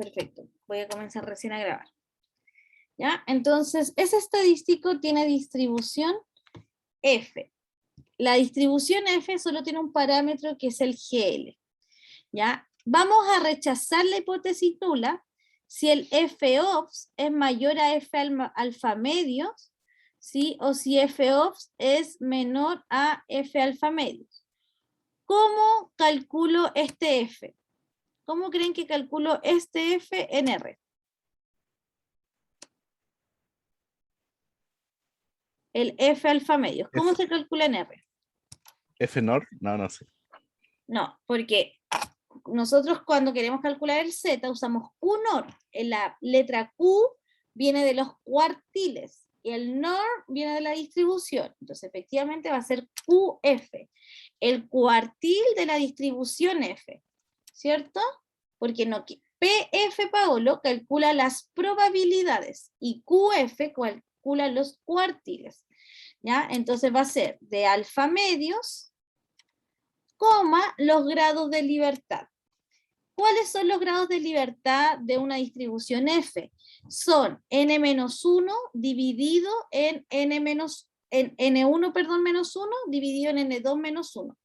Perfecto. Voy a comenzar recién a grabar. ¿Ya? Entonces, ese estadístico tiene distribución F. La distribución F solo tiene un parámetro que es el GL. ¿Ya? Vamos a rechazar la hipótesis nula si el F-ops es mayor a F alfa medios, ¿sí? O si F-ops es menor a F alfa medios. ¿Cómo calculo este F? ¿Cómo creen que calculo este F en R? El F alfa medios. ¿Cómo se calcula en R? F NOR, no sé. No, porque nosotros cuando queremos calcular el Z usamos Q NOR. La letra Q viene de los cuartiles y el NOR viene de la distribución. Entonces efectivamente va a ser QF, el cuartil de la distribución F, ¿cierto? Porque no, PF Paolo calcula las probabilidades y QF calcula los cuartiles, ¿ya? Entonces va a ser de alfa medios, coma, los grados de libertad. ¿Cuáles son los grados de libertad de una distribución F? Son n-1 dividido en n1, perdón, menos 1 dividido en n2 menos 1.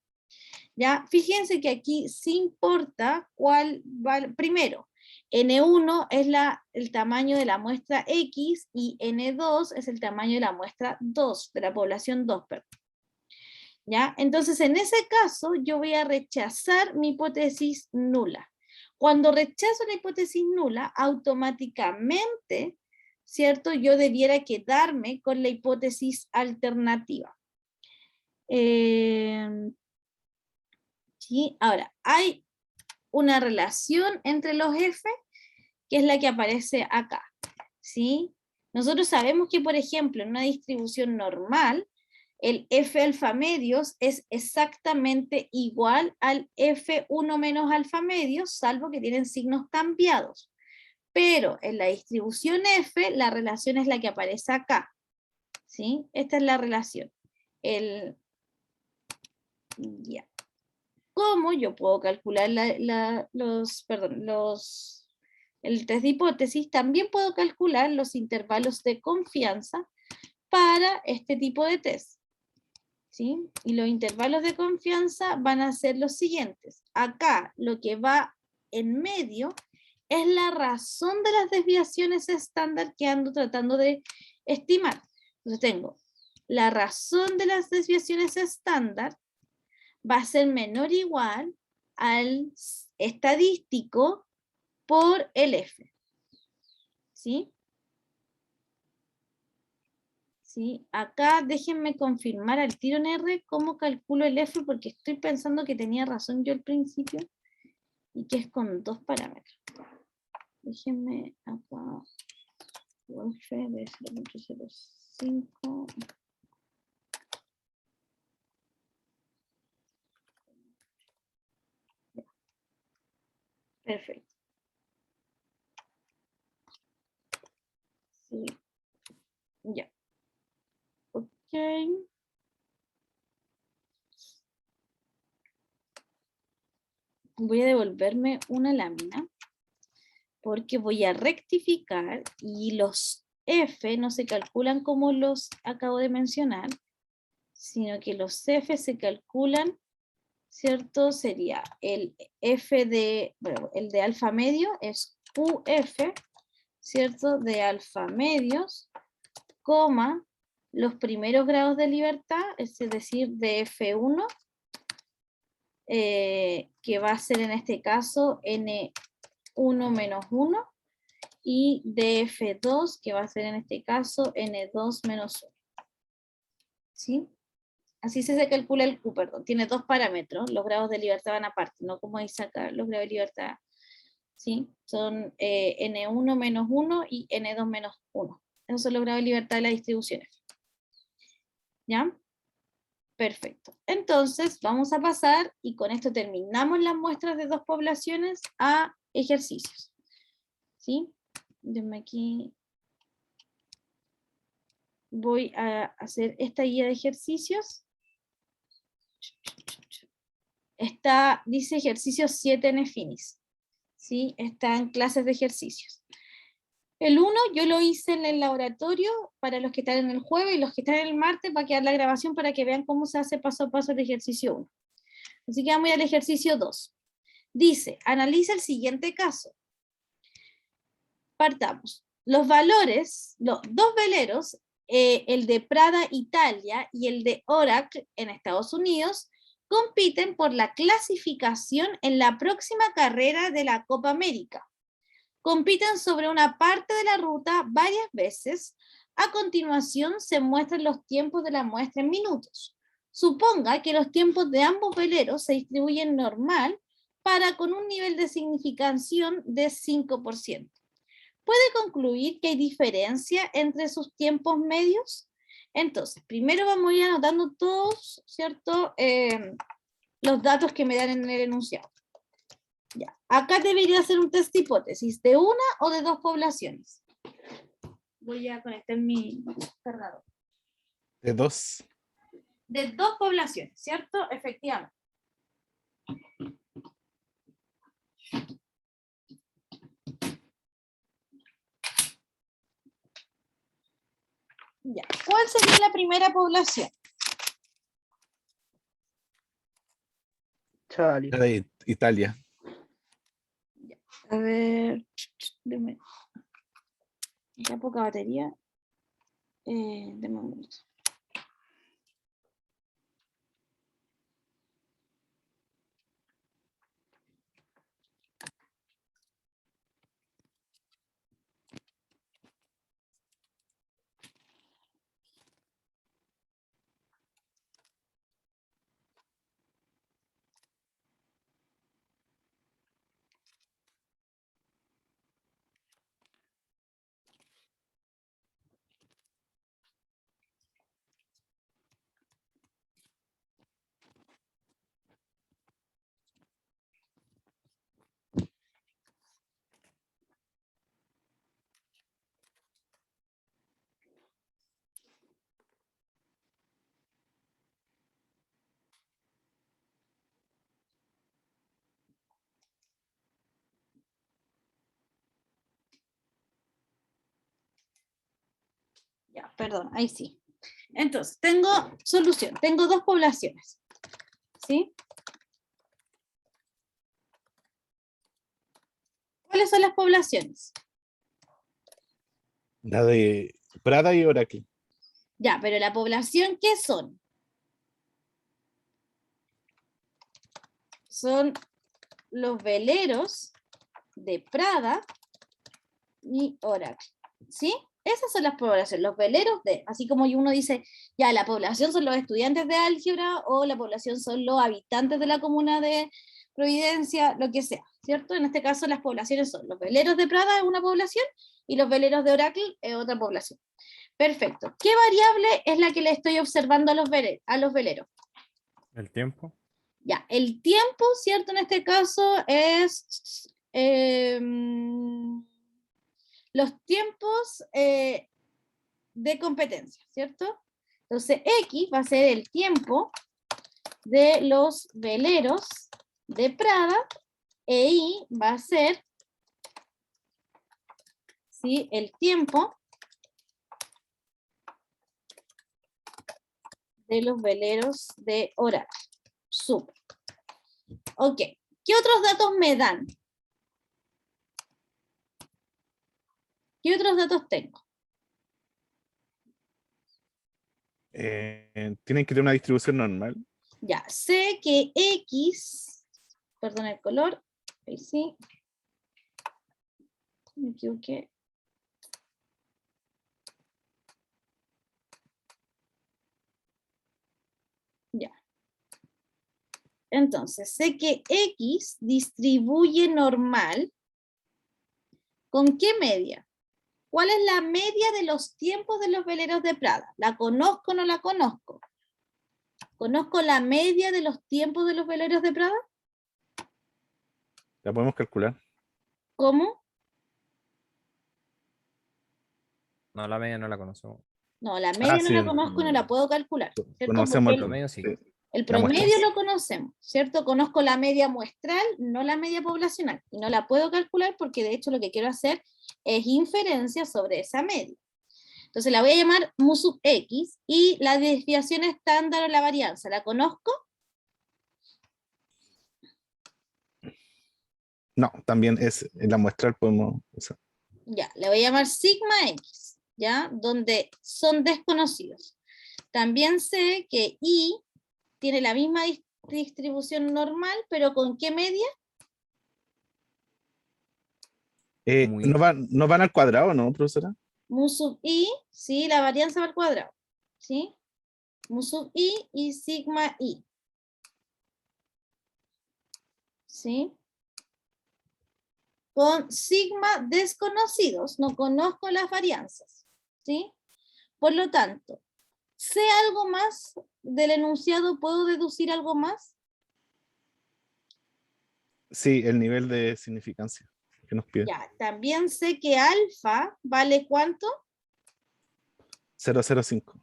¿Ya? Fíjense que aquí sí importa cuál va. Primero, N1 es el tamaño de la muestra X y N2 es el tamaño de la muestra 2, de la población 2, perdón. ¿Ya? Entonces, en ese caso, yo voy a rechazar mi hipótesis nula. Cuando rechazo la hipótesis nula, automáticamente, ¿cierto? Yo debiera quedarme con la hipótesis alternativa. ¿Sí? Ahora, hay una relación entre los F, que es la que aparece acá, ¿sí? Nosotros sabemos que, por ejemplo, en una distribución normal, el F alfa medios es exactamente igual al F1 menos alfa medios, salvo que tienen signos cambiados. Pero en la distribución F, la relación es la que aparece acá, ¿sí? Esta es la relación. Ya. ¿Cómo yo puedo calcular el test de hipótesis? También puedo calcular los intervalos de confianza para este tipo de test, ¿sí? Y los intervalos de confianza van a ser los siguientes. Acá lo que va en medio es la razón de las desviaciones estándar que ando tratando de estimar. Entonces tengo la razón de las desviaciones estándar va a ser menor o igual al estadístico por el F. ¿Sí? ¿Sí? Acá déjenme confirmar al tiro en R cómo calculo el F, porque estoy pensando que tenía razón yo al principio y que es con dos parámetros. Déjenme acá. F de 0.05. Perfecto. Sí. Ya. Ok. Voy a devolverme una lámina porque voy a rectificar y los F no se calculan como los acabo de mencionar, sino que los F se calculan, ¿cierto? Sería el F de, bueno, el de alfa medio es QF, ¿cierto? De alfa medios, coma, los primeros grados de libertad, es decir, de F1, que va a ser en este caso N1 menos 1, y df2, que va a ser en este caso n2 menos 1. ¿Sí? Así se calcula el Q, perdón. Tiene dos parámetros, los grados de libertad van aparte, no como dice acá, los grados de libertad, ¿sí? Son n1 menos 1 y n2 menos 1. Esos son los grados de libertad de las distribuciones. ¿Ya? Perfecto. Entonces, vamos a pasar, y con esto terminamos las muestras de dos poblaciones, a ejercicios. ¿Sí? Denme aquí. Voy a hacer esta guía de ejercicios. Dice ejercicio 7 en finis. ¿sí? Está en clases de ejercicios. El 1 yo lo hice en el laboratorio para los que están en el jueves y los que están en el martes va a quedar la grabación para que vean cómo se hace paso a paso el ejercicio 1. Así que vamos al ejercicio 2. Dice, analiza el siguiente caso. Partamos. Los valores, los dos veleros, el de Prada, Italia, y el de Oracle, en Estados Unidos, compiten por la clasificación en la próxima carrera de la Copa América. Compiten sobre una parte de la ruta varias veces. A continuación se muestran los tiempos de la muestra en minutos. Suponga que los tiempos de ambos veleros se distribuyen normal para con un nivel de significación de 5%. ¿Puede concluir que hay diferencia entre sus tiempos medios? Entonces, primero vamos a ir anotando todos, ¿cierto? Los datos que me dan en el enunciado. Ya. Acá debería hacer un test de hipótesis, ¿de una o de dos poblaciones? Voy a conectar mi cargador. De 2. De dos poblaciones, ¿cierto? Efectivamente. Ya. ¿Cuál sería la primera población? Chale. La de Italia. A ver. Deme. Ya poca batería. Deme un minuto. Ya, perdón, ahí sí. Entonces, tengo solución. Tengo dos poblaciones. ¿Sí? ¿Cuáles son las poblaciones? La de Prada y Oracle. Ya, pero la población, ¿qué son? Son los veleros de Prada y Oracle. ¿Sí? Esas son las poblaciones, los veleros de, así como uno dice, ya, la población son los estudiantes de álgebra o la población son los habitantes de la comuna de Providencia, lo que sea, ¿cierto? En este caso las poblaciones son los veleros de Prada es una población y los veleros de Oracle es otra población. Perfecto. ¿Qué variable es la que le estoy observando a los veleros? El tiempo. Ya, el tiempo, ¿cierto? En este caso es los tiempos de competencia, ¿cierto? Entonces, X va a ser el tiempo de los veleros de Prada e Y va a ser, ¿sí?, el tiempo de los veleros de Oracle. Súper. Ok. ¿Qué otros datos me dan? ¿Qué otros datos tengo? Tienen que tener una distribución normal. Ya, sé que X, perdón el color, ahí sí, me equivoqué. Ya. Entonces, sé que X distribuye normal. ¿Con qué media? ¿Cuál es la media de los tiempos de los veleros de Prada? ¿La conozco o no la conozco? ¿Conozco la media de los tiempos de los veleros de Prada? La podemos calcular. ¿Cómo? No, la media no la conocemos. No, la media no Sí, la conozco y no la puedo calcular, ¿cierto? conocemos Porque el Promedio sí. sí. El La muestra. promedio lo conocemos, ¿cierto? Conozco la media muestral, no la media poblacional, y no la puedo calcular porque de hecho lo que quiero hacer es inferencia sobre esa media. Entonces la voy a llamar mu sub x, y la desviación estándar o la varianza, ¿la conozco? No, también es en la muestral podemos usar. Ya, le voy a llamar sigma x, ¿ya? Donde son desconocidos. También sé que y tiene la misma distribución normal, pero ¿con qué media? Muy- No van al cuadrado, ¿no, profesora? Mu sub i, ¿sí? La varianza va al cuadrado, ¿sí? Mu sub i y sigma i, ¿sí? Con sigma desconocidos, no conozco las varianzas, ¿sí? Por lo tanto, ¿sé algo más del enunciado? ¿Puedo deducir algo más? Sí, el nivel de significancia que nos pide. Ya, también sé que alfa vale ¿cuánto? 0,05.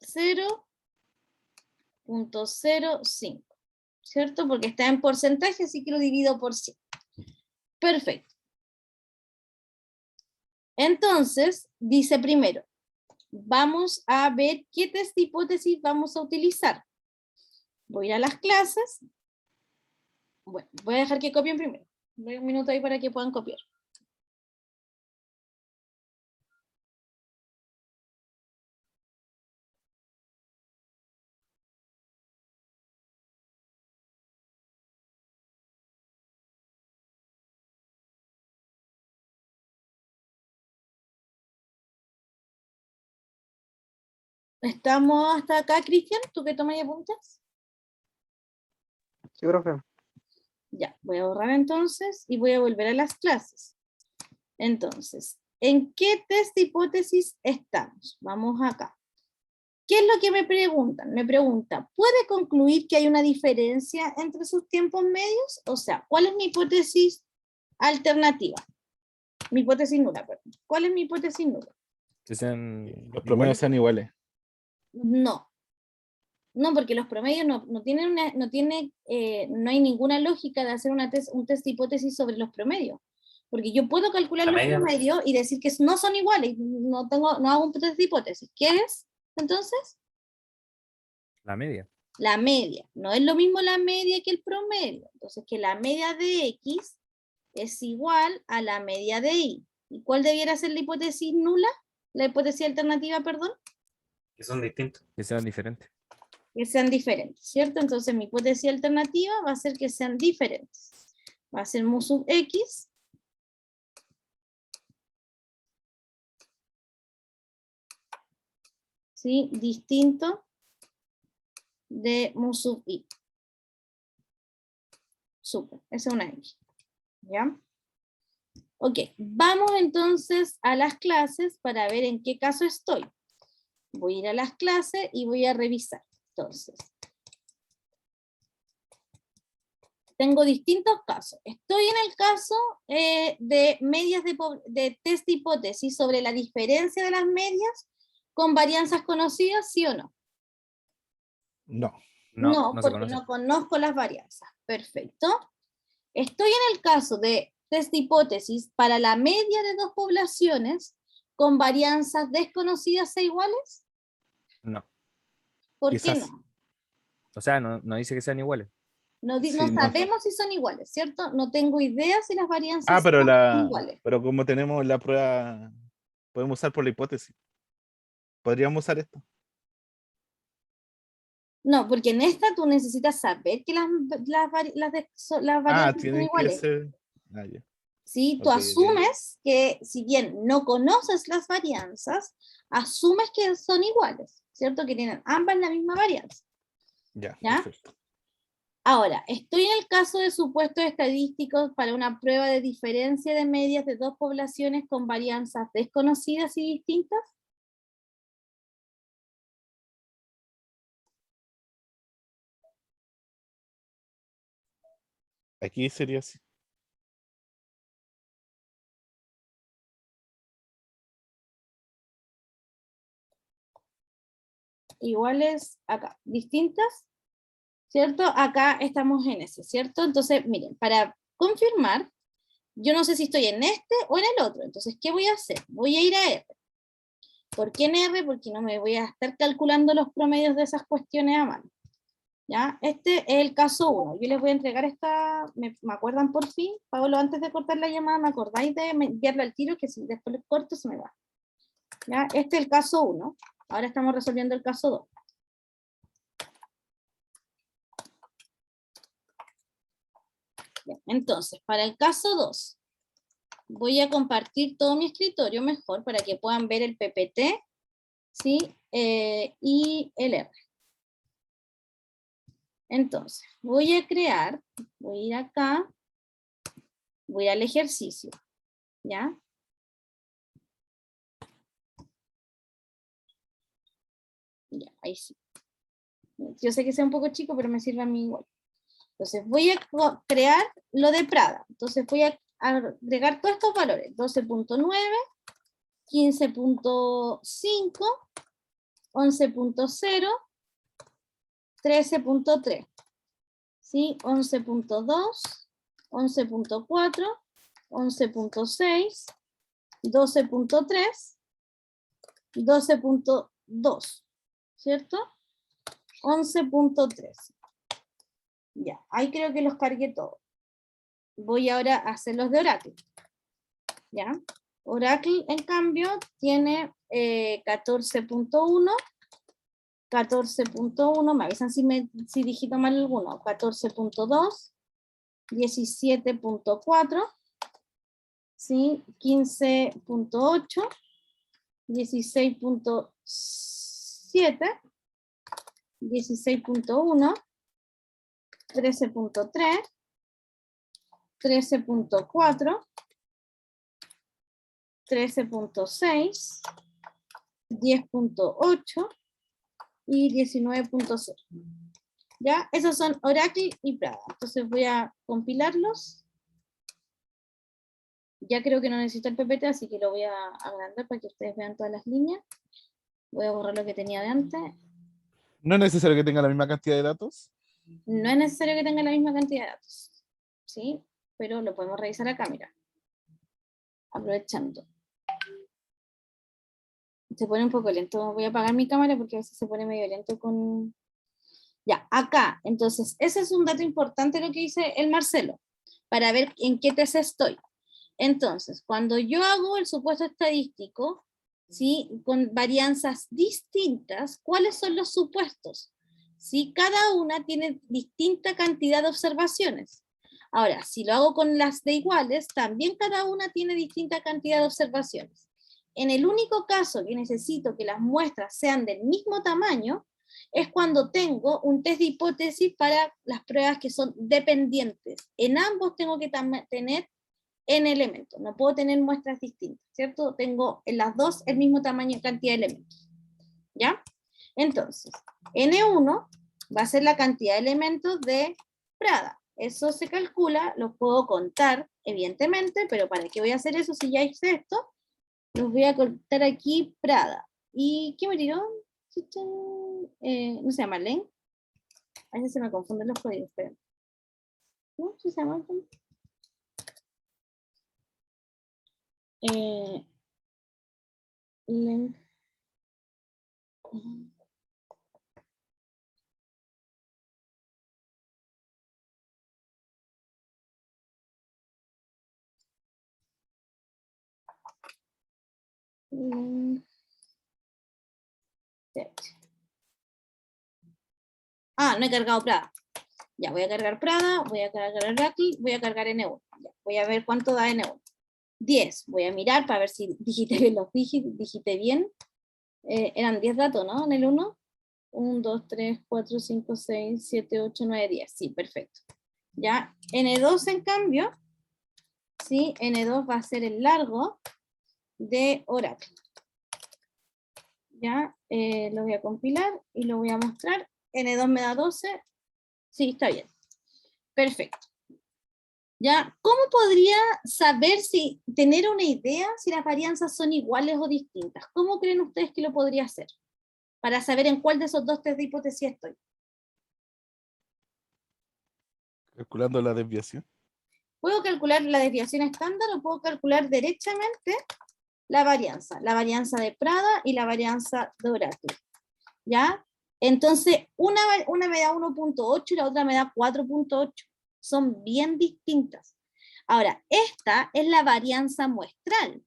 0.05, ¿cierto? Porque está en porcentaje, así que lo divido por 100. Perfecto. Entonces, dice primero, vamos a ver qué test de hipótesis vamos a utilizar. Voy a ir a las clases. Bueno, voy a dejar que copien primero. Doy un minuto ahí para que puedan copiar. ¿Estamos hasta acá, Cristian? ¿Tú que tomas y apuntas? Sí, profe. Ya, voy a borrar entonces y voy a volver a las clases. Entonces, ¿en qué test de hipótesis estamos? Vamos acá. ¿Qué es lo que me preguntan? Me pregunta, ¿puede concluir que hay una diferencia entre sus tiempos medios? O sea, ¿cuál es mi hipótesis alternativa? Mi hipótesis nula, perdón. ¿Cuál es mi hipótesis nula? Que sean Los promedios iguales. sean iguales. No. No, porque los promedios no tienen no hay ninguna lógica de hacer un test de hipótesis sobre los promedios. Porque yo puedo calcular La los media. promedios y decir que no son iguales, no hago un test de hipótesis. ¿Qué es? Entonces, La media. la media. No es lo mismo la media que el promedio. Entonces, que la media de X es igual a la media de Y. ¿Y cuál debiera ser la hipótesis nula? La hipótesis alternativa, perdón. Que son distintos. Que sean diferentes. Que sean diferentes, ¿cierto? Entonces mi hipótesis alternativa va a ser que sean diferentes. Va a ser mu sub X ¿sí? Distinto de mu sub I. Súper, esa es una X. ¿Ya? Ok, vamos entonces a las clases para ver en qué caso estoy. Voy a ir a las clases y voy a revisar. Entonces, tengo distintos casos. Estoy en el caso de medias de test de hipótesis sobre la diferencia de las medias con varianzas conocidas, ¿sí o no? No. No, no se porque conoce. no conozco las varianzas. Perfecto. Estoy en el caso de test de hipótesis para la media de dos poblaciones con varianzas desconocidas e iguales. No. ¿Por qué Quizás. no? O sea, no dice que sean iguales. No Sí, no. sabemos si son iguales, ¿cierto? No tengo idea si las varianzas Pero son iguales. como tenemos la prueba, podemos usar por la hipótesis. Podríamos usar esto. No, porque en esta tú necesitas saber que las varianzas son Tienen que iguales. ser. Ya. ¿Sí? Tú Ok, ok. asumes que, si bien no conoces las varianzas, asumes que son iguales, ¿cierto? Que tienen ambas la misma varianza. Ya, ¿Ya? perfecto. Ahora, estoy en el caso de supuestos estadísticos para una prueba de diferencia de medias de dos poblaciones con varianzas desconocidas y distintas. Aquí sería así. Iguales acá, distintas. ¿cierto? Acá estamos en ese, ¿cierto? Entonces, miren, para confirmar, yo no sé si estoy en este o en el otro. Entonces, ¿qué voy a hacer? Voy a ir a R. ¿Por qué en R? Porque no me voy a estar calculando los promedios de esas cuestiones a mano. ¿Ya? Este es el caso 1. Yo les voy a entregar esta, ¿me acuerdan por fin? Pablo, antes de cortar la llamada, ¿me acordáis de enviarla al tiro? Que si después lo corto se me va. ¿Ya? Este es el caso 1. Ahora estamos resolviendo el caso 2. Bien, entonces, para el caso 2, voy a compartir todo mi escritorio mejor para que puedan ver el PPT, ¿sí? Y el R. Entonces, voy a crear, voy a ir acá, voy al ejercicio, ¿ya? Ya, ahí sí. Yo sé que sea un poco chico, pero me sirve a mí igual. Entonces, voy a crear lo de Prada. Entonces, voy a agregar todos estos valores. 12.9, 15.5, 11.0, 13.3, ¿sí? 11.2, 11.4, 11.6, 12.3, 12.2, ¿cierto? 11.3. Ya, ahí creo que los cargué todos. Voy ahora a hacer los de Oracle. ¿Ya? Oracle, en cambio, tiene 14.1, 14.1, me avisan si digito mal alguno, 14.2, 17.4, ¿sí? 15.8, 16.7, 16.1, 13.3, 13.4, 13.6, 10.8 y 19.0. ¿Ya? Esos son Oracle y Prada. Entonces voy a compilarlos. Ya creo que no necesito el PPT, así que lo voy a agrandar para que ustedes vean todas las líneas. Voy a borrar lo que tenía de antes. No es necesario que tenga la misma cantidad de datos. No es necesario que tenga la misma cantidad de datos, ¿sí? Pero lo podemos revisar acá, mira. Aprovechando. Se pone un poco lento. Voy a apagar mi cámara porque a veces se pone medio lento con... Ya, acá. Entonces, ese es un dato importante lo que dice el Marcelo, para ver en qué TC estoy. Entonces, cuando yo hago el supuesto estadístico, ¿sí? Con varianzas distintas, ¿cuáles son los supuestos? ¿Sí? Cada una tiene distinta cantidad de observaciones. Ahora, si lo hago con las de iguales, también cada una tiene distinta cantidad de observaciones. En el único caso que necesito que las muestras sean del mismo tamaño, es cuando tengo un test de hipótesis para las pruebas que son dependientes. En ambos tengo que tener n elementos, no puedo tener muestras distintas, ¿cierto? Tengo en las dos el mismo tamaño y cantidad de elementos, ¿ya? Entonces, N1 va a ser la cantidad de elementos de Prada. Eso se calcula, lo puedo contar, evidentemente, pero ¿para qué voy a hacer eso si ya hice esto? Los voy a contar aquí Prada. ¿Y qué me tiró? ¿No se llama Len? A veces se me confunden los códigos, pero... ¿No? ¿Se llama Len? Len. Ah, no he cargado Prada. Ya, voy a cargar Prada, voy a cargar Oracle, voy a cargar N1. Ya, voy a ver cuánto da N1. 10. Voy a mirar para ver si digité bien los dígitos, digité bien. Eran 10 datos, ¿no? En el 1. 1, 2, 3, 4, 5, 6, 7, 8, 9, 10. Sí, perfecto. Ya, N2 en cambio, sí, N2 va a ser el largo de Oracle. Ya, lo voy a compilar y lo voy a mostrar. N2 me da 12. Sí, está bien. Perfecto. ¿Ya? ¿Cómo podría saber si, tener una idea si las varianzas son iguales o distintas? ¿Cómo creen ustedes que lo podría hacer? Para saber en cuál de esos dos test de hipótesis estoy. Calculando la desviación. Puedo calcular la desviación estándar o puedo calcular derechamente la varianza de Prada y la varianza de Oracle. ¿Ya? Entonces, una me da 1.8 y la otra me da 4.8. Son bien distintas. Ahora, esta es la varianza muestral,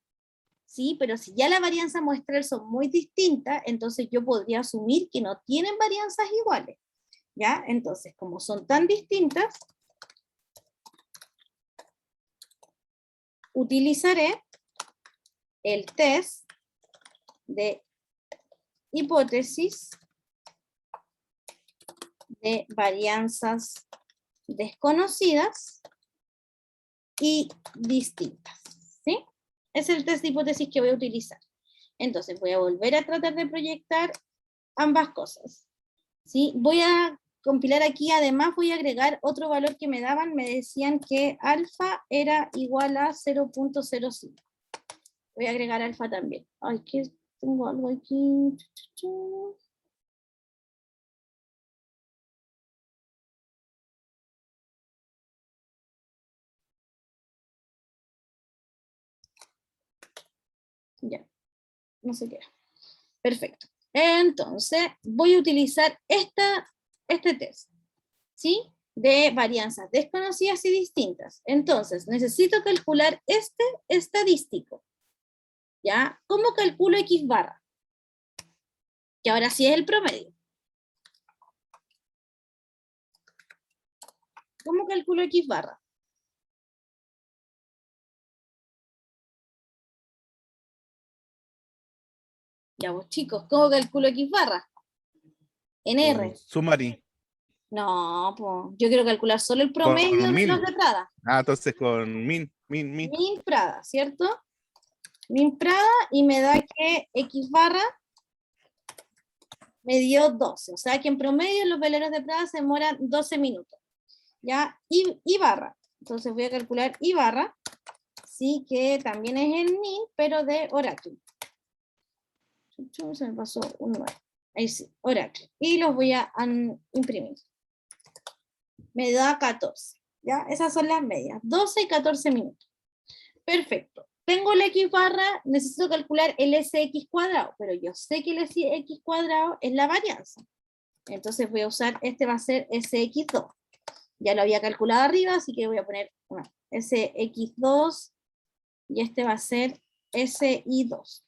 ¿sí? Pero si ya la varianza muestral son muy distintas, entonces yo podría asumir que no tienen varianzas iguales, ¿ya? Entonces, como son tan distintas, utilizaré el test de hipótesis de varianzas desconocidas y distintas, ¿sí? Es el test de hipótesis que voy a utilizar. Entonces voy a volver a tratar de proyectar ambas cosas, ¿sí? Voy a compilar aquí, además voy a agregar otro valor que me daban, me decían que alfa era igual a 0.05. Voy a agregar alfa también. Ay, que tengo algo aquí. Ya, no sé qué era. Perfecto. Entonces, voy a utilizar este test, ¿sí? De varianzas desconocidas y distintas. Entonces, necesito calcular este estadístico, ¿ya? ¿Cómo calculo X barra? Que ahora sí es el promedio. ¿Cómo calculo X barra? Ya vos chicos, ¿cómo calculo X barra? En R. Summary. No, pues yo quiero calcular solo el Con promedio de min. los de Prada. Ah, entonces con min. Min Prada, ¿cierto? Min Prada y me da que X barra me dio 12. O sea que en promedio los veleros de Prada se demoran 12 minutos. ¿Ya? Y barra. Entonces voy a calcular I barra, sí, que también es el min, pero de Oracle. Se me pasó un número. Ahí sí, Oracle. Y los voy a imprimir. Me da 14. ¿Ya? Esas son las medias. 12 y 14 minutos. Perfecto. Tengo el X barra, necesito calcular el SX cuadrado, pero yo sé que el SX cuadrado es la varianza. Entonces voy a usar, este va a ser SX2. Ya lo había calculado arriba, así que voy a poner SX2 y este va a ser SI2.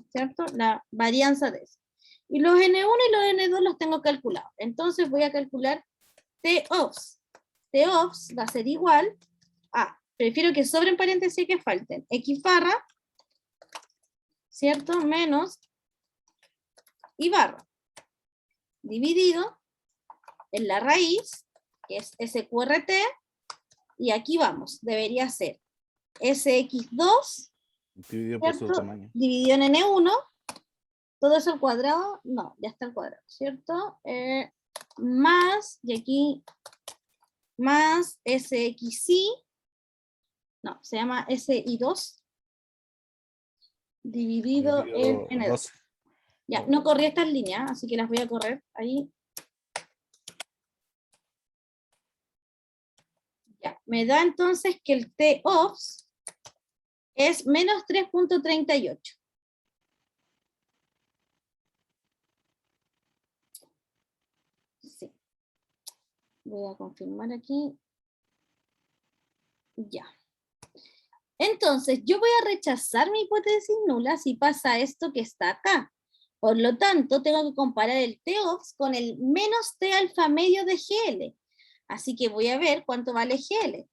¿Cierto? La varianza de eso. Y los N1 y los N2 los tengo calculados. Entonces voy a calcular T-OFS. T-OFS va a ser igual a, prefiero que sobren paréntesis y que falten, X barra, ¿cierto? Menos I barra, dividido en la raíz, que es SQRT, y aquí vamos, debería ser SX2, Dividido por su ¿cierto? tamaño. Dividido en N1, todo eso al cuadrado, no, ya está al cuadrado, ¿cierto? Más, y aquí, más SXI, no, se llama SI2, dividido en N2. 12. Ya, no corrí estas líneas, así que las voy a correr ahí. Ya, me da entonces que el T-OFS es menos 3.38. Sí. Voy a confirmar aquí. Ya. Entonces, yo voy a rechazar mi hipótesis nula si pasa esto que está acá. Por lo tanto, tengo que comparar el T-OFS con el menos T alfa medio de GL. Así que voy a ver cuánto vale GL.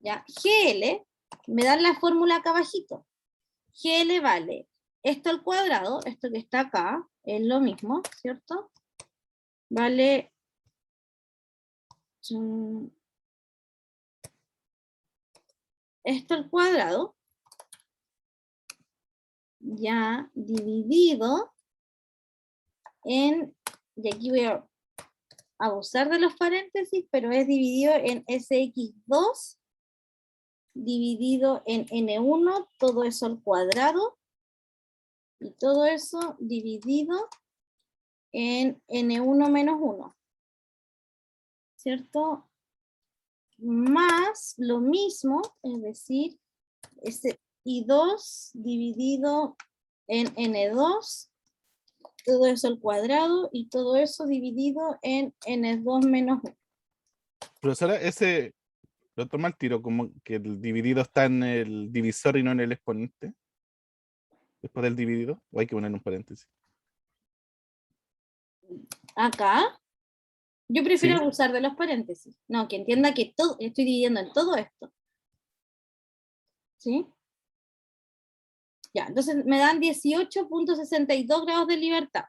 Ya, GL, me dan la fórmula acá abajito. GL vale esto al cuadrado, esto que está acá, es lo mismo, ¿cierto? Vale esto al cuadrado, ya dividido en, y aquí voy a abusar de los paréntesis, pero es dividido en SX2 dividido en N1, todo eso al cuadrado, y todo eso dividido en N1 menos 1, ¿cierto? Más lo mismo, es decir, ese I2 dividido en N2, todo eso al cuadrado, y todo eso dividido en N2 menos 1. Profesora, ese lo toma al tiro como que el dividido está en el divisor y no en el exponente. Después del dividido, o hay que poner un paréntesis. Acá, yo prefiero Sí. abusar de los paréntesis. No, que entienda que todo, estoy dividiendo en todo esto. ¿Sí? Ya, entonces me dan 18.62 grados de libertad.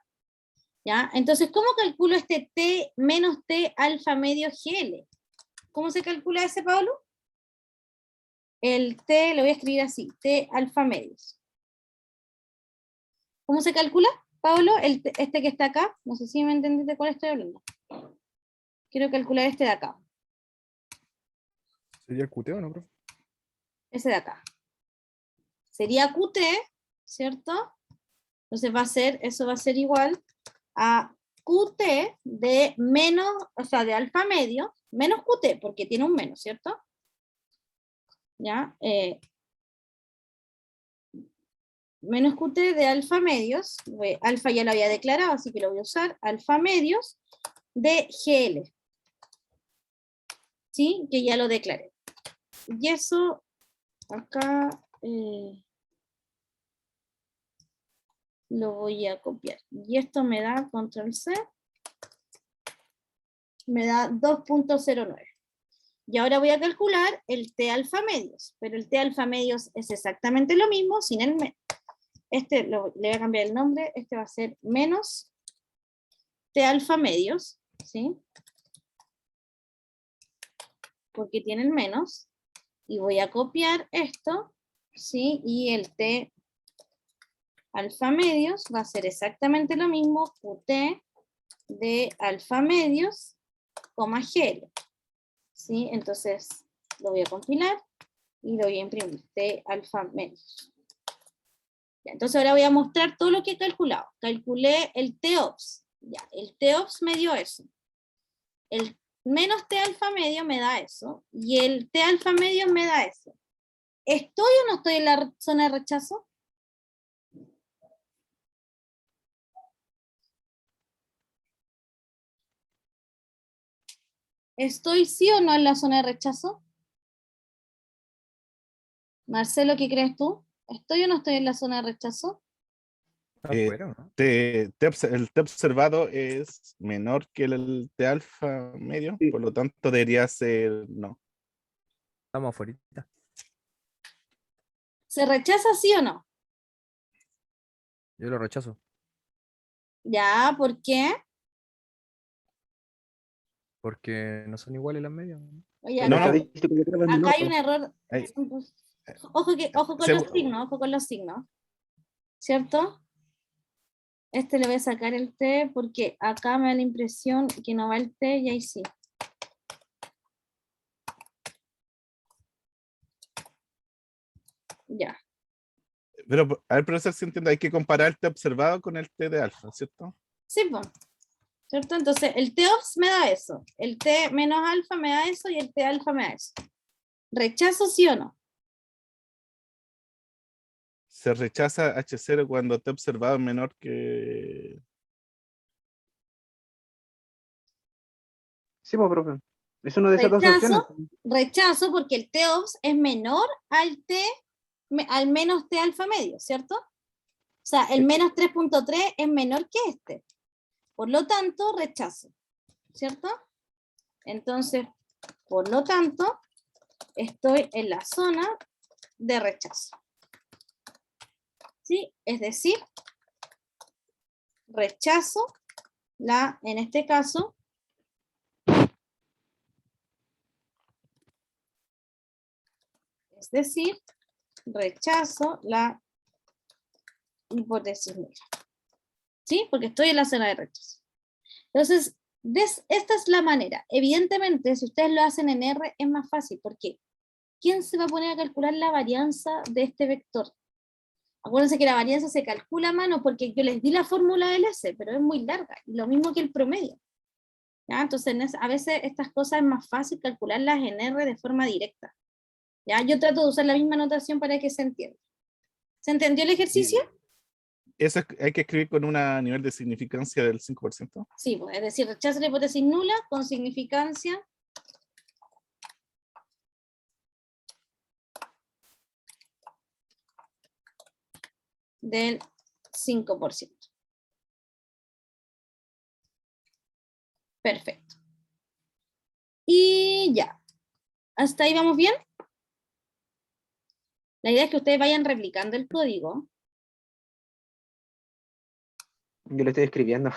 ¿Ya? Entonces, ¿cómo calculo este T menos T alfa medio GL? ¿Cómo se calcula ese, Pablo? El T lo voy a escribir así, T alfa medios. ¿Cómo se calcula, Pablo? Este que está acá, no sé si me entendiste de cuál estoy hablando. Quiero calcular este de acá. ¿Sería el QT o no, profe? Ese de acá. Sería QT, ¿cierto? Entonces eso va a ser igual a QT de menos, o sea, de alfa medio, menos QT, porque tiene un menos, ¿cierto? ¿Ya? Menos QT de alfa medios, alfa ya lo había declarado, así que lo voy a usar, alfa medios de GL. ¿Sí? Que ya lo declaré. Y eso, acá, lo voy a copiar. Y esto me da, control C, me da 2.09. Y ahora voy a calcular el T alfa medios, pero el T alfa medios es exactamente lo mismo, sin el menos. Le voy a cambiar el nombre, este va a ser menos T alfa medios, ¿sí? Porque tiene el menos, y voy a copiar esto, ¿sí? Y el T alfa medios va a ser exactamente lo mismo, QT de alfa medios, coma GL. ¿Sí? Entonces lo voy a compilar y lo voy a imprimir, T alfa medios. Ya, entonces ahora voy a mostrar todo lo que he calculado. Calculé el TOPS. Ya, el TOPS me dio eso. El menos T alfa medio me da eso. Y el T alfa medio me da eso. ¿Estoy o no estoy en la zona de rechazo? ¿Estoy sí o no en la zona de rechazo? Marcelo, ¿qué crees tú? ¿Estoy o no estoy en la zona de rechazo? Está Eh, afuera, ¿no? el T observado es menor que el T alfa medio, Sí. por lo tanto debería ser no. Estamos afuera. ¿Se rechaza sí o no? Yo lo rechazo. Ya, ¿por qué? Porque no son iguales las medias, ¿no? Oye, El No, acá, no, estadístico de prueba es acá menor, hay un error. ahí, Ojo con se- los signos, ojo con los signos. ¿Cierto? Este le voy a sacar el T porque acá me da la impresión que no va el T y ahí sí. Ya. pero a ver, profesor, si entiendo, hay que comparar el T observado con el T de alfa, ¿cierto? Sí, pues. ¿Cierto? Entonces, el T-OPS me da eso. El T menos alfa me da eso y el T alfa me da eso. ¿Rechazo sí o no? Se rechaza H0 cuando T observado es menor que... Sí, pues, profe. Es una de esas dos opciones. Rechazo porque el T-OPS es menor al al menos T alfa medio, ¿cierto? O sea, el menos 3.3 es menor que este. Por lo tanto, rechazo, ¿cierto? Entonces, por lo tanto, estoy en la zona de rechazo. ¿Sí? Es decir, rechazo en este caso, es decir, rechazo la hipótesis negra. ¿Sí? Porque estoy en la zona de rechazo. Entonces, esta es la manera. Evidentemente, si ustedes lo hacen en R, es más fácil. ¿Por qué? ¿Quién se va a poner a calcular la varianza de este vector? Acuérdense que la varianza se calcula a mano porque yo les di la fórmula del S, pero es muy larga, y lo mismo que el promedio. ¿Ya? Entonces, a veces estas cosas es más fácil calcularlas en R de forma directa. ¿Ya? Yo trato de usar la misma notación para que se entienda. ¿Se entendió el ejercicio? Eso hay que escribir con un nivel de significancia del 5%. Sí, pues, es decir, rechaza la hipótesis nula con significancia del 5%. Perfecto. Y ya. ¿Hasta ahí vamos bien? La idea es que ustedes vayan replicando el código. Yo lo estoy escribiendo.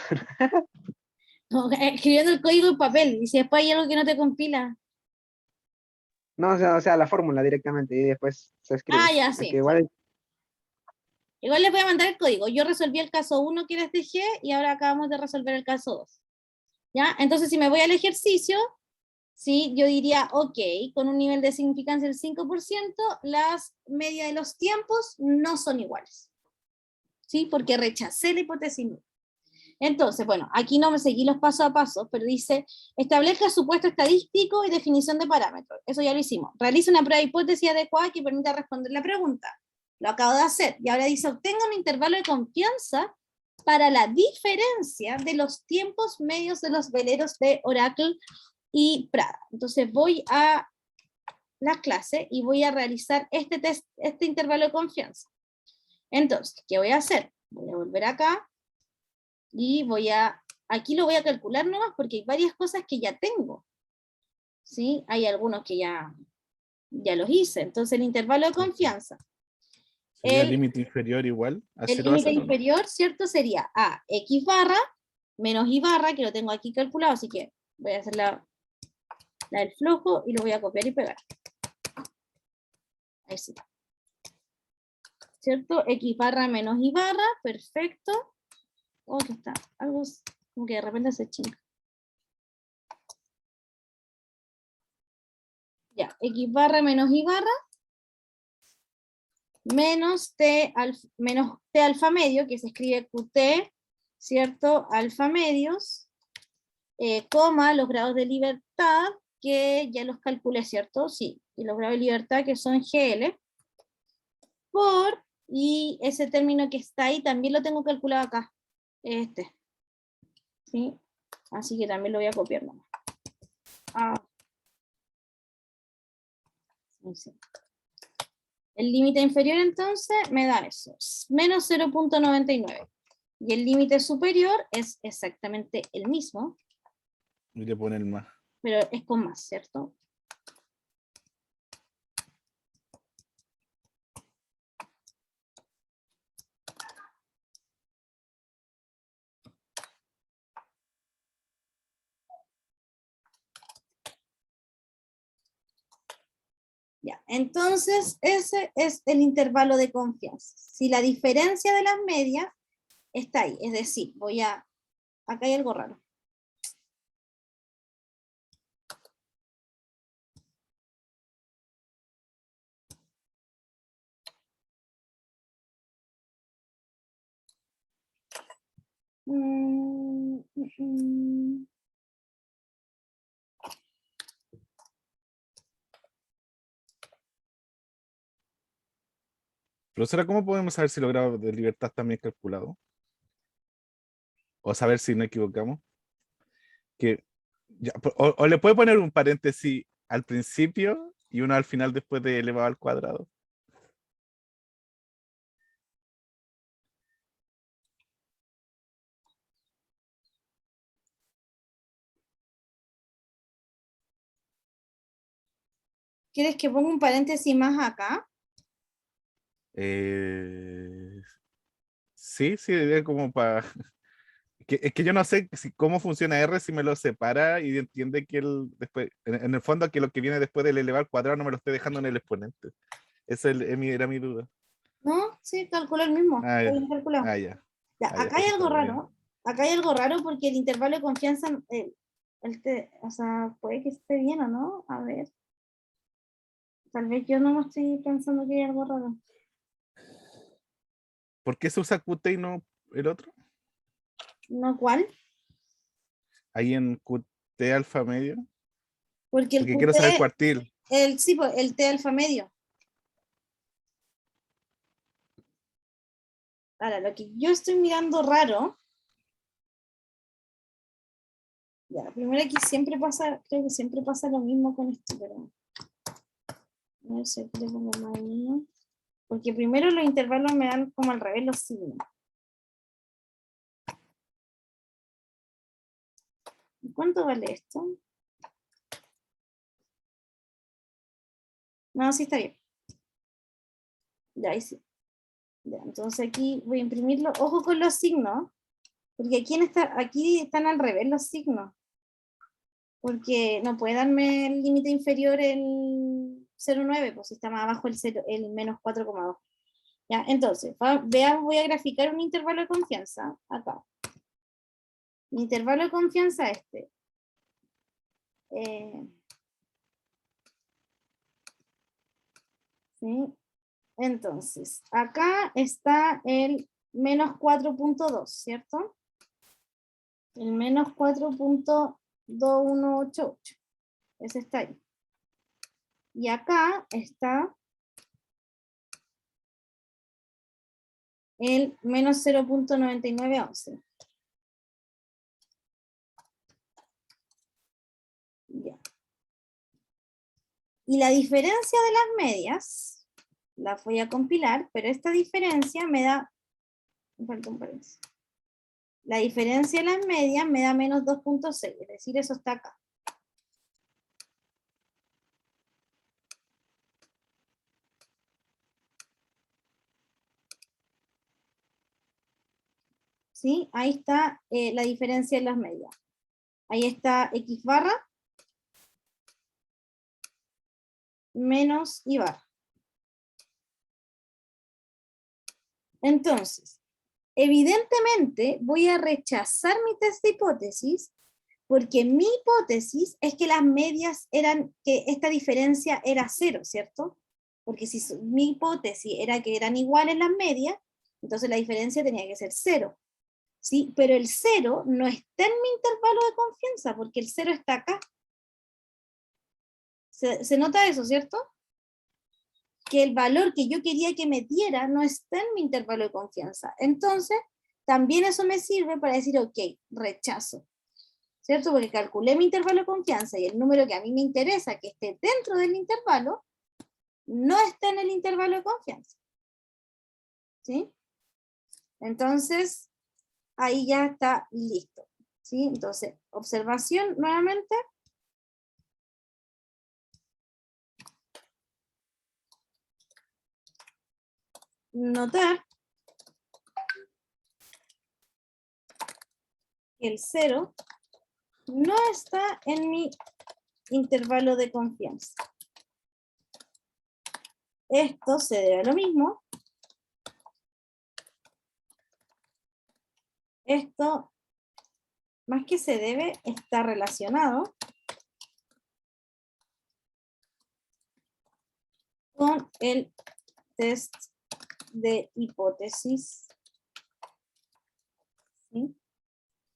Escribiendo el código en papel. Y si después hay algo que no te compila. No, o sea, la fórmula directamente y después se escribe. Ah, ya, Porque sí. igual, Igual les voy a mandar el código. Yo resolví el caso 1 que les dejé y ahora acabamos de resolver el caso 2. ¿Ya? Entonces, si me voy al ejercicio, ¿sí? Yo diría, ok, con un nivel de significancia del 5%, las medias de los tiempos no son iguales. ¿Sí? Porque rechacé la hipótesis nula. Entonces, bueno, aquí no me seguí los pasos a paso, pero dice, establezca supuesto estadístico y definición de parámetros. Eso ya lo hicimos. Realiza una prueba de hipótesis adecuada que permita responder la pregunta. Lo acabo de hacer. Y ahora dice, obtenga un intervalo de confianza para la diferencia de los tiempos medios de los veleros de Oracle y Prada. Entonces voy a la clase y voy a realizar este test, este intervalo de confianza. Entonces, ¿qué voy a hacer? Voy a volver acá y aquí lo voy a calcular nomás porque hay varias cosas que ya tengo. ¿Sí? Hay algunos que ya los hice. Entonces el intervalo de confianza. Sería el límite inferior igual a El 0 a límite 0, ¿no? inferior, ¿cierto? Sería a x barra menos y barra, que lo tengo aquí calculado, así que voy a hacer la del flujo y lo voy a copiar y pegar. Ahí sí. ¿Cierto? X barra menos y barra, perfecto. Oh, que está, algo como que de repente se chinga. Ya, X barra menos Y barra, menos T alfa medio, que se escribe QT, ¿cierto? Alfa medios, coma, los grados de libertad, que ya los calculé, ¿cierto? Sí, y los grados de libertad que son GL, y ese término que está ahí también lo tengo calculado acá, ¿sí? Así que también lo voy a copiar nomás. Sí. El límite inferior entonces me da eso, menos 0.99. Y el límite superior es exactamente el mismo, Y le ponen más. pero es con más, ¿cierto? Ya, entonces ese es el intervalo de confianza. Si la diferencia de las medias está ahí, es decir, acá hay algo raro. Profesora, ¿cómo podemos saber si los grados de libertad están bien calculados? O saber si no equivocamos. Que, o le puede poner un paréntesis al principio y uno al final después de elevado al cuadrado. ¿Quieres que ponga un paréntesis más acá? Sí, es como para... Es que yo no sé cómo funciona R si me lo separa y entiende que después, en el fondo, que lo que viene después del elevar al cuadrado no me lo esté dejando en el exponente. Esa era mi duda. No, sí, calculó el mismo. Ah, Está ya. bien calculado. Ah, ya. Ya, Ah, ya, acá hay entonces algo estamos bien. raro. Acá hay algo raro porque el intervalo de confianza, o sea, puede que esté bien o no. A ver. Tal vez yo no me estoy pensando que hay algo raro. ¿por qué se usa QT y no el otro? ¿No cuál? Ahí en QT alfa medio. Porque el Porque quiero saber QT, cuartil. sí, pues, el T alfa medio. Ahora, lo que yo estoy mirando raro. Ya, primero aquí siempre pasa, creo que siempre pasa lo mismo con esto, pero. A ver si aquí le pongo más uno. Porque primero los intervalos me dan como al revés los signos. ¿Cuánto vale esto? No, sí está bien. Ya, ahí sí. Ya, entonces aquí voy a imprimirlo. Ojo con los signos, porque aquí están al revés los signos. Porque no puede darme el límite inferior el 0,9, pues si está más abajo el menos 4,2. Ya, entonces, veamos, voy a graficar un intervalo de confianza acá. Mi intervalo de confianza este. ¿Sí? Entonces, acá está el menos 4,2, ¿cierto? El menos 4,2188. Ese está ahí. Y acá está el menos 0,9911. Ya. Y la diferencia de las medias, la voy a compilar, pero esta diferencia me da, me falta un paréntesis. La diferencia de las medias me da menos 2,6, es decir, eso está acá. ¿Sí? Ahí está la diferencia de las medias. Ahí está X barra menos Y barra. Entonces, evidentemente voy a rechazar mi test de hipótesis porque mi hipótesis es que las medias eran, que esta diferencia era 0, ¿cierto? Porque si mi hipótesis era que eran iguales las medias, entonces la diferencia tenía que ser 0. ¿Sí? Pero el 0 no está en mi intervalo de confianza, porque el 0 está acá. ¿Se nota eso, cierto? Que el valor que yo quería que me diera no está en mi intervalo de confianza. Entonces, también eso me sirve para decir, ok, rechazo. ¿Cierto? Porque calculé mi intervalo de confianza y el número que a mí me interesa que esté dentro del intervalo, no está en el intervalo de confianza. ¿Sí? Entonces, ahí ya está listo. ¿Sí? Entonces, observación nuevamente. Notar que el 0 no está en mi intervalo de confianza. Esto se debe a lo mismo. Esto, más que se debe, está relacionado con el test de hipótesis. ¿Sí?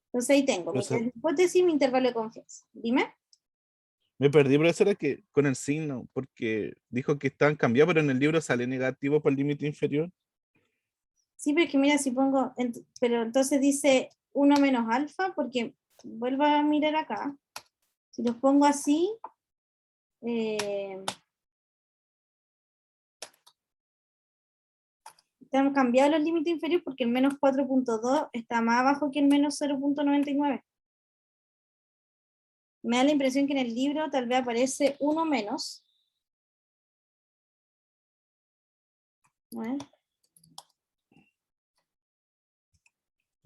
Entonces ahí tengo mi Profesor, test de hipótesis y mi intervalo de confianza. Dime. me perdí, profesora, que con el signo, porque dijo que estaban cambiados, pero en el libro sale negativo por el límite inferior. Sí, pero es que mira, si pongo, pero entonces dice 1 menos alfa, porque vuelvo a mirar acá. Si los pongo así, están cambiados los límites inferiores porque el menos 4,2 está más abajo que el menos 0,99. Me da la impresión que en el libro tal vez aparece 1 menos. A ver.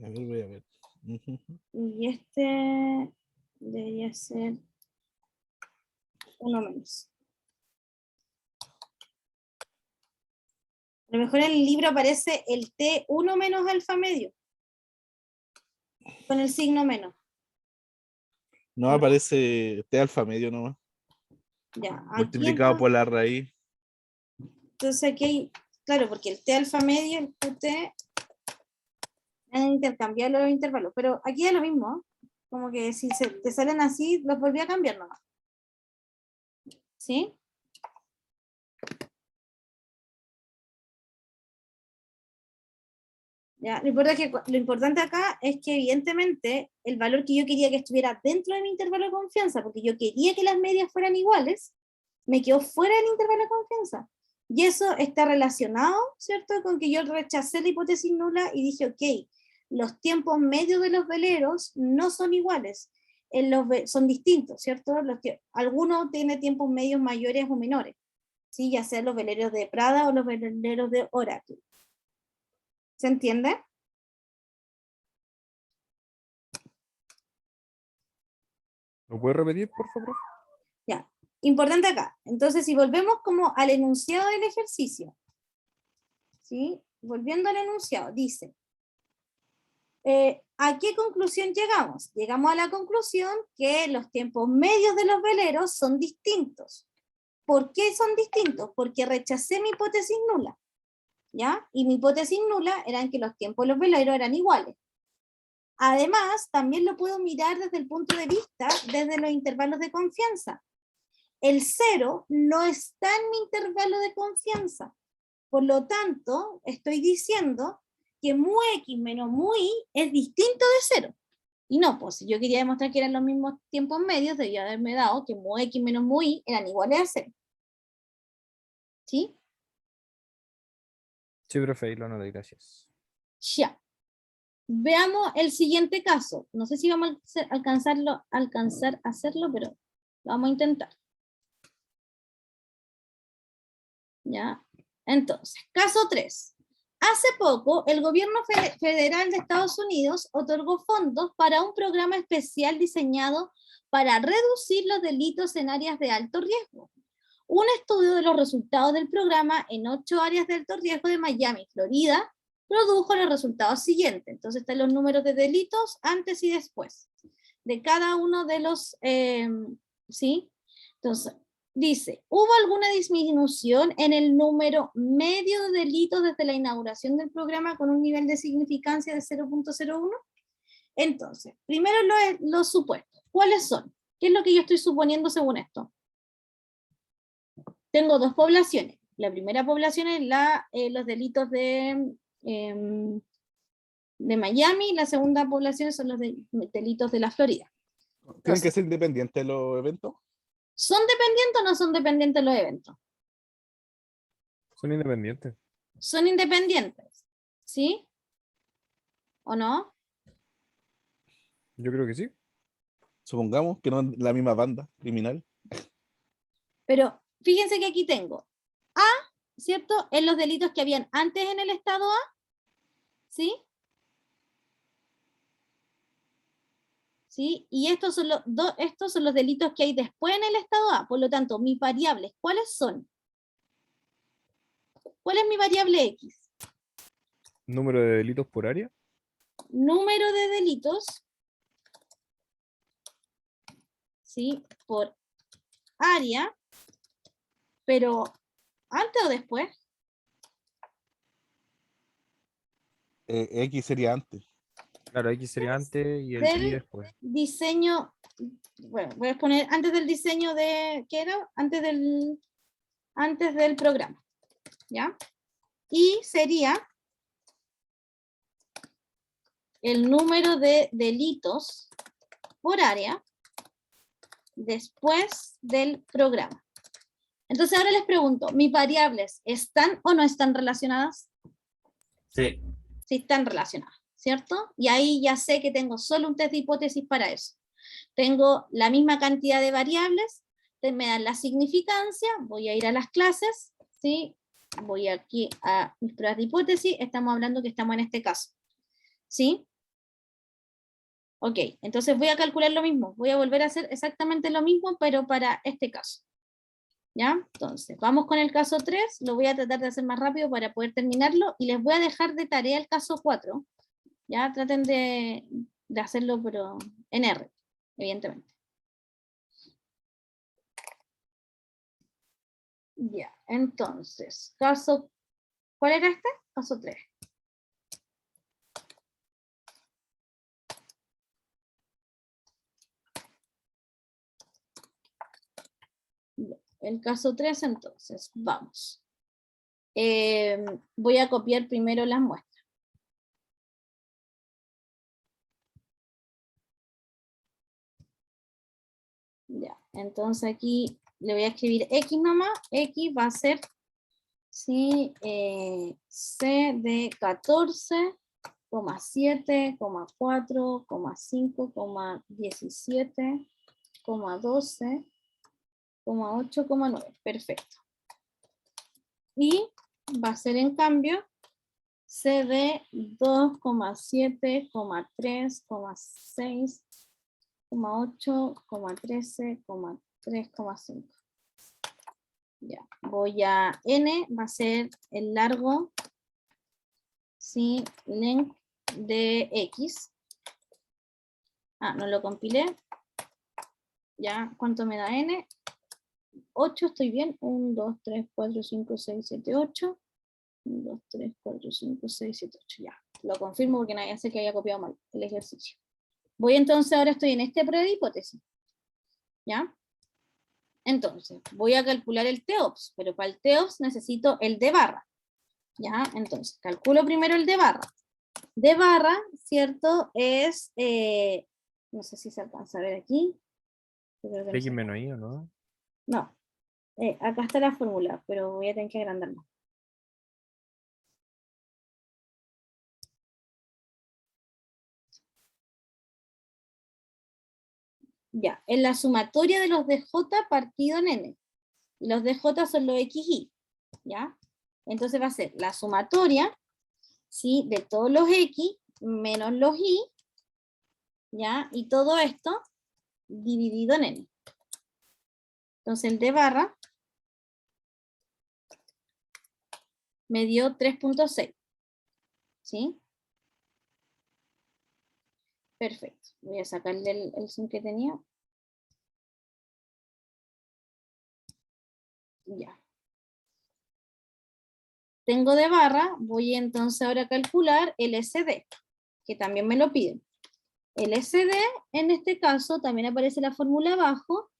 A ver, voy a ver. Ujú. Y este debería ser 1 menos. A lo mejor en el libro aparece el T1 menos alfa medio. Con el signo menos. No aparece T alfa medio nomás, Ya, aquí multiplicado por la raíz. entonces aquí hay, claro, porque el T alfa medio, el QT, Han intercambiado los intervalos, pero aquí es lo mismo, como que si te salen así, los volví a cambiar nomás. ¿Sí? ¿Ya? Lo importante acá es que evidentemente el valor que yo quería que estuviera dentro de mi intervalo de confianza, porque yo quería que las medias fueran iguales, me quedó fuera del intervalo de confianza. Y eso está relacionado, ¿cierto?, con que yo rechacé la hipótesis nula y dije, ok, los tiempos medios de los veleros no son iguales, son distintos, ¿cierto? Algunos tienen tiempos medios mayores o menores, ¿sí? Ya sean los veleros de Prada o los veleros de Oracle. ¿Se entiende? ¿Lo puedes repetir, por favor? Ya, importante acá. Entonces, si volvemos como al enunciado del ejercicio, ¿sí? Volviendo al enunciado, dice, ¿a qué conclusión llegamos? Llegamos a la conclusión que los tiempos medios de los veleros son distintos. ¿Por qué son distintos? Porque rechacé mi hipótesis nula, ¿ya? Y mi hipótesis nula era que los tiempos de los veleros eran iguales. Además, también lo puedo mirar desde el punto de vista, desde los intervalos de confianza. El 0 no está en mi intervalo de confianza. Por lo tanto, estoy diciendo que mu x menos mu y es distinto de 0. Y no, pues si yo quería demostrar que eran los mismos tiempos medios, debía haberme dado que mu x menos mu y eran iguales a 0. ¿Sí? Sí, profe, ahí lo anoté, gracias. Ya. Veamos el siguiente caso. No sé si vamos a alcanzar a hacerlo, pero lo vamos a intentar. ¿Ya? Entonces, caso 3. Hace poco, el gobierno federal de Estados Unidos otorgó fondos para un programa especial diseñado para reducir los delitos en áreas de alto riesgo. Un estudio de los resultados del programa en 8 áreas de alto riesgo de Miami, Florida, produjo los resultados siguientes. Entonces están los números de delitos antes y después de cada uno de los, ¿sí? Entonces, dice, ¿hubo alguna disminución en el número medio de delitos desde la inauguración del programa con un nivel de significancia de 0.01? Entonces, primero los supuestos. ¿Cuáles son? ¿Qué es lo que yo estoy suponiendo según esto? Tengo dos poblaciones. La primera población es los delitos de Miami, y la segunda población son los delitos de la Florida. ¿Tienen que ser independientes los eventos? ¿Son dependientes o no son dependientes los eventos? Son independientes. Son independientes, ¿sí? ¿O no? Yo creo que sí. Supongamos que no es la misma banda criminal. Pero fíjense que aquí tengo A, ¿cierto? En los delitos que habían antes en el estado A, ¿sí? ¿Sí? Y estos son los delitos que hay después en el estado A. Por lo tanto, mis variables, ¿cuáles son? ¿Cuál es mi variable X? Número de delitos por área. Número de delitos, ¿sí? Por área, pero ¿antes o después? X sería antes. Claro, X sería antes y el Y Del después. diseño, bueno, voy a poner antes del diseño de, ¿qué era? Antes del programa, ¿ya? Y sería el número de delitos por área después del programa. Entonces ahora les pregunto, ¿mis variables están o no están relacionadas? Sí. Sí están relacionadas, ¿cierto? Y ahí ya sé que tengo solo un test de hipótesis para eso. Tengo la misma cantidad de variables, me dan la significancia, voy a ir a las clases, ¿sí? Voy aquí a mis pruebas de hipótesis, estamos hablando que estamos en este caso, ¿sí? Ok, entonces voy a calcular lo mismo, voy a volver a hacer exactamente lo mismo, pero para este caso. ¿Ya? Entonces, vamos con el caso 3, lo voy a tratar de hacer más rápido para poder terminarlo, y les voy a dejar de tarea el caso 4, ¿ya? Traten de hacerlo, pero en R, evidentemente. Ya, entonces, ¿cuál era este? Caso 3. el caso 3, entonces, vamos. Voy a copiar primero las muestras. Ya, entonces aquí le voy a escribir X nomás. X va a ser, sí, C de 14,7, 4, 5, 17, 12, 8, 9. Perfecto. Y va a ser en cambio C de 2,7, 3, 6, 8, 13, 3,5. Ya, voy a N, va a ser el largo, sí, length de X. Ah, no lo compilé. Ya, ¿cuánto me da N? 8, estoy bien. 1, 2, 3, 4, 5, 6, 7, 8. 1, 2, 3, 4, 5, 6, 7, 8. Ya, lo confirmo porque nadie hace que haya copiado mal el ejercicio. Voy entonces, ahora estoy en este prueba de hipótesis. ¿Ya? Entonces, voy a calcular el TEOPS, pero para el TEOPS necesito el de barra. ¿Ya? Entonces, calculo primero el de barra. De barra, ¿cierto? Es, no sé si se alcanza a ver aquí. Yo creo que no X se menos Y, ¿o no? No, acá está la fórmula, pero voy a tener que agrandarla. Ya, en la sumatoria de los de J partido en N. Los de J son los XY, ¿ya? Entonces va a ser la sumatoria, ¿sí? De todos los X menos los Y, ¿ya? Y todo esto dividido en N. Entonces el de barra me dio 3,6, ¿sí? Perfecto. Voy a sacarle el zoom que tenía. Ya. Tengo de barra, voy entonces ahora a calcular el SD, que también me lo piden. El SD, en este caso, también aparece la fórmula abajo.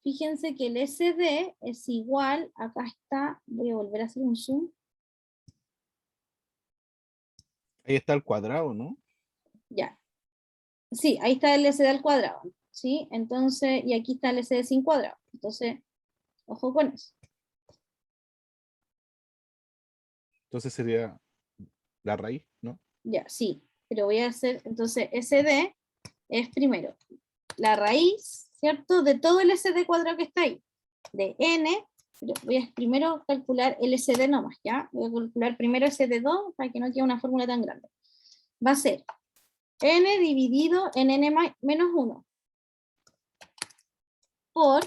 Fíjense que el SD es igual, acá está, voy a volver a hacer un zoom. Ahí está el cuadrado, ¿no? Ya. Sí, ahí está el SD al cuadrado, ¿sí? Entonces, y aquí está el SD sin cuadrado. Entonces, ojo con eso. Entonces sería la raíz, ¿no? Ya, sí, pero voy a hacer, entonces, SD es primero la raíz, ¿cierto? De todo el SD cuadrado que está ahí, de n, pero voy a primero calcular el SD nomás, ¿ya? Voy a calcular primero SD2 para que no quede una fórmula tan grande. Va a ser n dividido en n menos 1 por,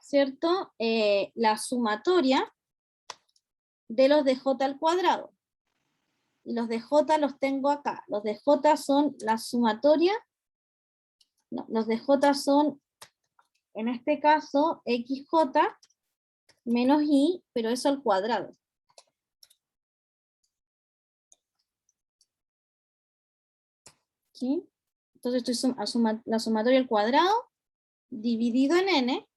¿cierto? La sumatoria de los de j al cuadrado. Y los de j los tengo acá. Los de j son la sumatoria. No, los de j son, en este caso, xj menos y, pero eso al cuadrado. ¿Sí? Entonces estoy la sumatoria al cuadrado dividido en n.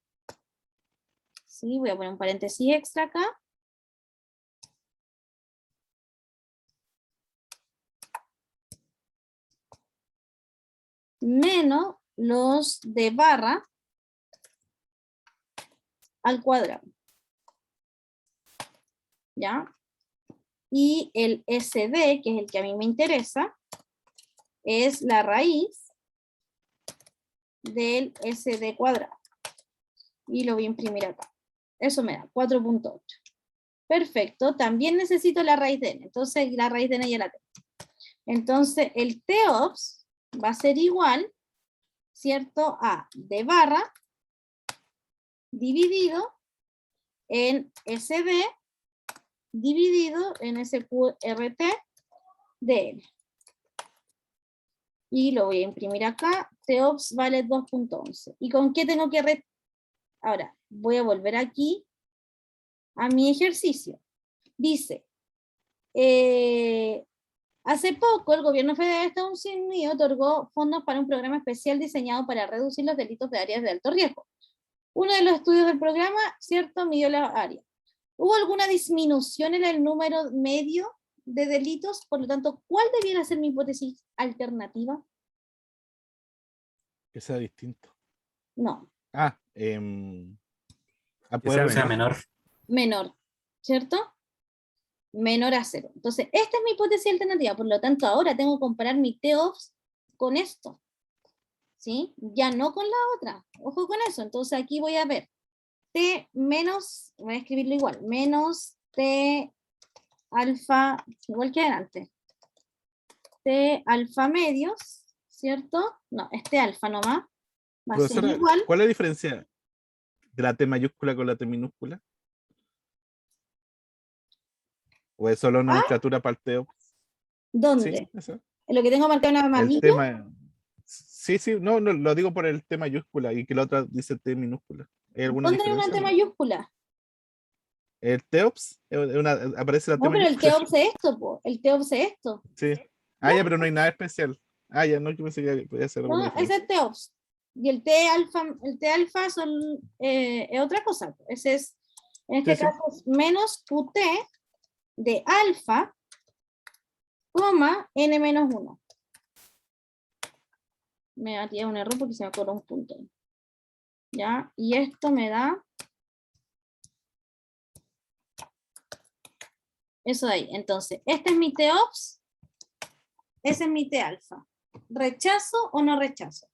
¿Sí? Voy a poner un paréntesis extra acá. Menos los de barra al cuadrado. ¿Ya? Y el SD, que es el que a mí me interesa, es la raíz del SD cuadrado. Y lo voy a imprimir acá. Eso me da 4,8. Perfecto. También necesito la raíz de n. Entonces la raíz de n ya la tengo. Entonces el TEOPS va a ser igual, ¿cierto? A de barra dividido en SD dividido en SQRT de n. Y lo voy a imprimir acá. TEOPS vale 2,11. ¿Y con qué tengo que Ahora, voy a volver aquí a mi ejercicio. Dice, hace poco el gobierno federal de Estados Unidos otorgó fondos para un programa especial diseñado para reducir los delitos de áreas de alto riesgo. Uno de los estudios del programa, ¿cierto? Midió la área. ¿Hubo alguna disminución en el número medio de delitos? Por lo tanto, ¿cuál debiera ser mi hipótesis alternativa? Que sea distinto. No, Ah, Que sea O sea, menor. menor. menor, ¿cierto? Menor a 0. Entonces, esta es mi hipótesis alternativa. Por lo tanto, ahora tengo que comparar mi TOPS con esto. ¿Sí? Ya no con la otra. Ojo con eso. Entonces, aquí voy a ver. T menos, voy a escribirlo igual, menos T alfa, igual que antes. T alfa medios, ¿cierto? No, es T alfa nomás. Va a ser profesora, igual. ¿cuál es la diferencia de la T mayúscula con la T minúscula? ¿O es solo nomenclatura para el TEO? Sí, ¿Dónde? eso. Lo que tengo marcado en El amarillo. tema. Sí, sí, no, no, lo digo por el T mayúscula y que la otra dice T minúscula. ¿Hay alguna ¿Dónde hay una diferencia? T ¿No? mayúscula? El TEOPS, aparece la T No, pero el mayúscula. TOPS es esto, po. El TOPS es esto. Sí. Ah, ya, pero no hay nada especial. Ah, ya, no, yo pensé que podía ser alguna No, ese diferencia. es TOPS. Y el T alfa son, es otra cosa. Ese es, en este Sí, sí. caso, es menos QT de alfa, coma, n menos 1. Me ha tirado un error porque se me acuerda un punto. ¿Ya? Y esto me da eso de ahí. Entonces, este es mi TOPS, ese es mi T alfa. ¿Rechazo o no rechazo?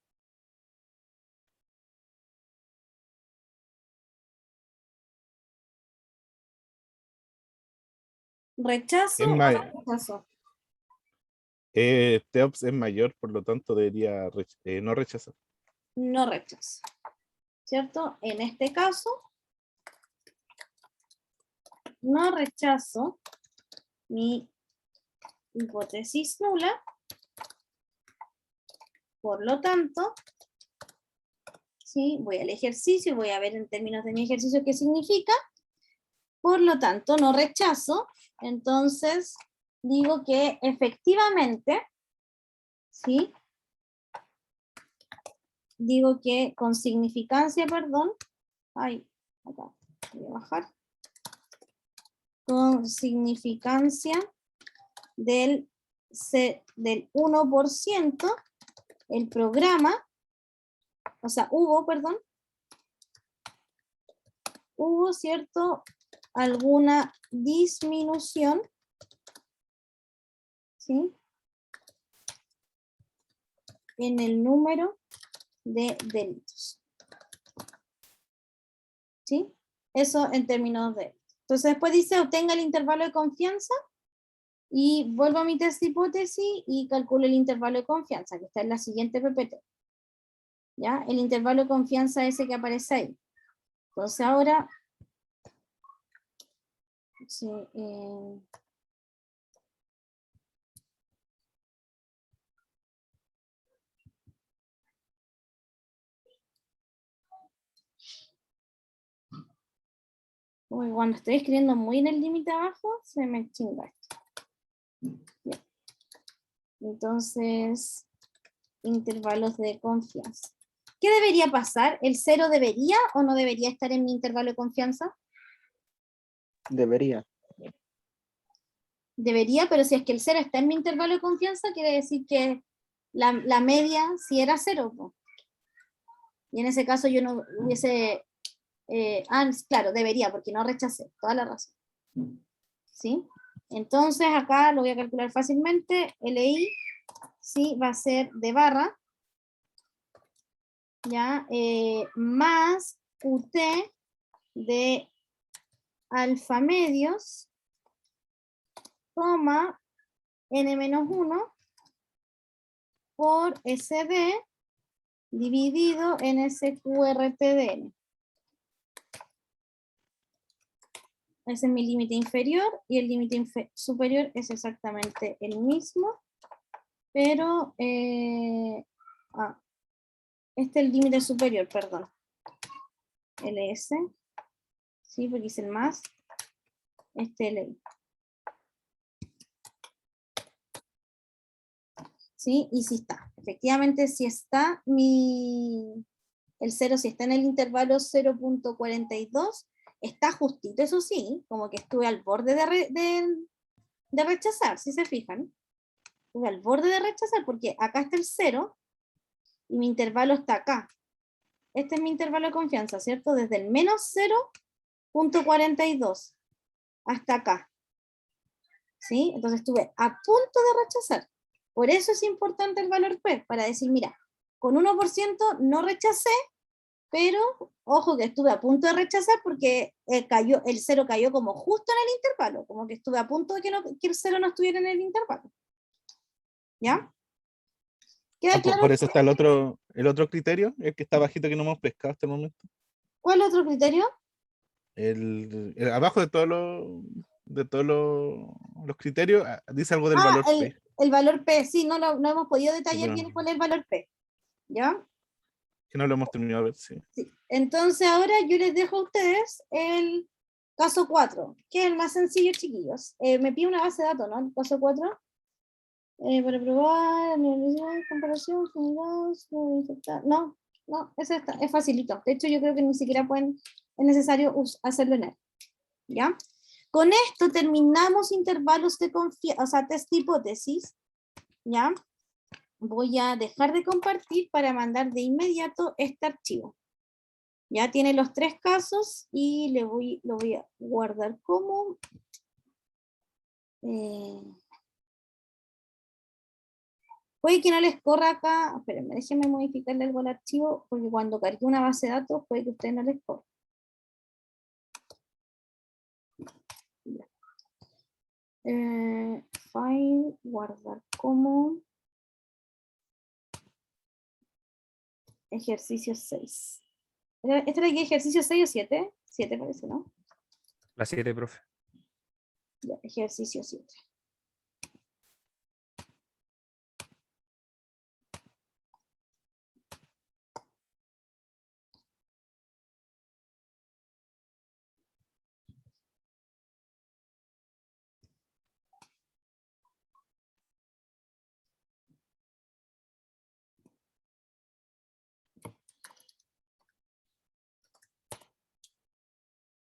¿Rechazo Es o ma- no rechazo? TEOPS es mayor, por lo tanto debería no rechazar. No rechazo. ¿Cierto? En este caso, no rechazo mi hipótesis nula. Por lo tanto, ¿sí? Voy al ejercicio y voy a ver en términos de mi ejercicio qué significa. Por lo tanto, no rechazo. Entonces, digo que efectivamente, ¿sí? Digo que con significancia, perdón, ay, acá, voy a bajar. Con significancia del 1%, el programa, o sea, hubo, ¿cierto? Alguna disminución, ¿sí? En el número de delitos. ¿Sí? Eso en términos de... Entonces después dice, obtenga el intervalo de confianza y vuelvo a mi test de hipótesis y calculo el intervalo de confianza, que está en la siguiente PPT. ¿Ya? El intervalo de confianza ese que aparece ahí. Entonces ahora... Sí, uy, cuando estoy escribiendo muy en el límite abajo, se me chinga esto. Bien. Entonces, intervalos de confianza. ¿Qué debería pasar? ¿El 0 debería o no debería estar en mi intervalo de confianza? Debería. Debería, pero si es que el 0 está en mi intervalo de confianza, quiere decir que la media sí era 0. Po. Y en ese caso yo no hubiese... claro, debería, porque no rechacé, toda la razón. ¿Sí? Entonces acá lo voy a calcular fácilmente. LI sí va a ser de barra, ¿ya? Más QT de alfa medios, coma, n-1 por SD dividido en SQRTDN. Ese es mi límite inferior y el límite superior es exactamente el mismo, pero este es el límite superior, perdón. LS, sí, porque es el más, este LI. ¿Sí? Y sí está. Efectivamente, sí está mi El 0 si está en el intervalo 0.42, está justito, eso sí, como que estuve al borde de rechazar, si se fijan. Estuve al borde de rechazar porque acá está el 0 y mi intervalo está acá. Este es mi intervalo de confianza, ¿cierto? Desde el menos 0.42 hasta acá. ¿Sí? Entonces estuve a punto de rechazar. Por eso es importante el valor P, para decir, mira, con 1% no rechacé, pero ojo que estuve a punto de rechazar porque el 0 cayó como justo en el intervalo, como que estuve a punto de que el 0 no estuviera en el intervalo. ¿Ya? ¿Queda claro? Por eso está el otro criterio, el que está bajito que no hemos pescado hasta el momento. ¿Cuál otro criterio? Abajo de todos los criterios dice algo del valor P. El valor P, sí, no hemos podido detallar Bueno, bien cuál es el valor P. ¿Ya? que no lo hemos terminado de ver, sí. Sí. Entonces ahora yo les dejo a ustedes el caso 4, que es el más sencillo, chiquillos. Me pide una base de datos, ¿no? El caso 4. Para probar, analizar, comparación, unidades, no, es facilito. De hecho, yo creo que ni siquiera es necesario hacerlo en él. ¿Ya? Con esto terminamos intervalos de confianza, o sea, test de hipótesis. ¿Ya? Voy a dejar de compartir para mandar de inmediato este archivo. Ya tiene los 3 casos y lo voy a guardar como... puede que no les corra acá, espérenme, déjenme modificarle algo al archivo, porque cuando cargue una base de datos puede que a ustedes no les corra. File, guardar como ejercicio 6. ¿Este era aquí ejercicio 6 o 7? 7 parece, ¿no? La 7, profe. Ya, ejercicio 7.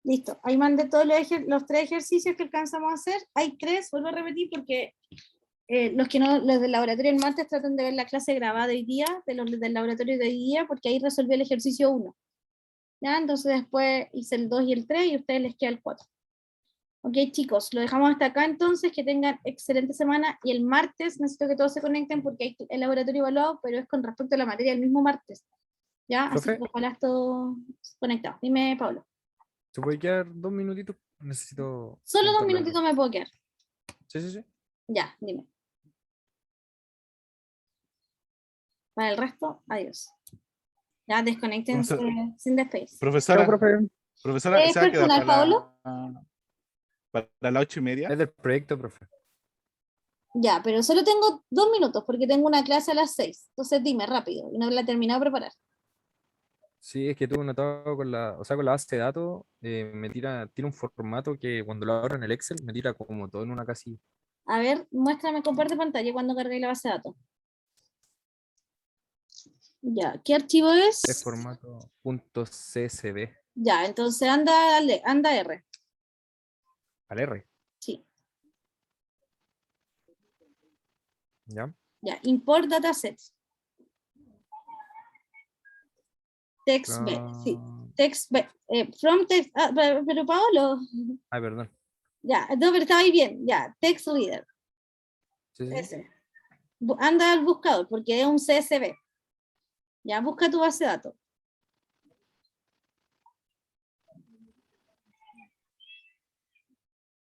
Listo, ahí mandé todos los 3 ejercicios que alcanzamos a hacer. Hay 3, vuelvo a repetir porque los del laboratorio el martes tratan de ver la clase grabada hoy día, los del laboratorio de hoy día, porque ahí resolví el ejercicio 1. ¿Ya? Entonces después hice el 2 y el 3 y a ustedes les queda el 4. Ok, chicos, lo dejamos hasta acá entonces, que tengan excelente semana y el martes necesito que todos se conecten porque hay el laboratorio evaluado, pero es con respecto a la materia del mismo martes. ¿Ya? Así Profe. que ojalá todos conectados. Dime, Pablo. ¿Se puede quedar 2 minutitos? Necesito Solo 2 preguntarle algo. minutitos me puedo quedar. Sí, sí, sí. Ya, dime. Para el resto, adiós. Ya, desconectense sin despedirse. Chao, Profesora, profe. profesora, ¿se va a quedar personal, Pablo? para las 8:30? Es del proyecto, profe. Ya, pero solo tengo 2 minutos porque tengo una clase a las 6. Entonces dime rápido, y no la he terminado de preparar. Sí, es que tuve notado con con la base de datos, tiene un formato que cuando lo abro en el Excel me tira como todo en una casilla. A ver, muéstrame, comparte pantalla cuando cargué la base de datos. Ya, ¿qué archivo Es es? formato .csv. Ya, entonces anda R. Al R. Sí. ¿Ya? Ya, import datasets. Text B, sí. Ah, Text B. From text. Pero Paolo. ay, perdón. Ya, no, pero estaba ahí bien. Ya, text reader. Sí, sí, sí. Ese. Anda al buscador porque es un CSV. Ya, busca tu base de datos.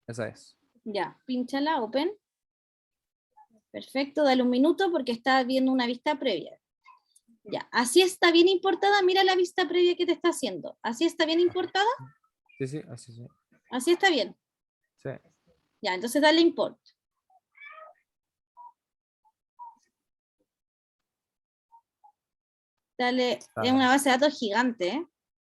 Esa es. Ya, pínchala, open. Perfecto, dale un minuto porque está viendo una vista previa. Ya, así está bien importada. Mira la vista previa que te está haciendo. ¿Así está bien importada? Sí, sí, así sí. Así está bien. Sí. Ya, entonces dale import. Dale, es una base de datos gigante, ¿eh?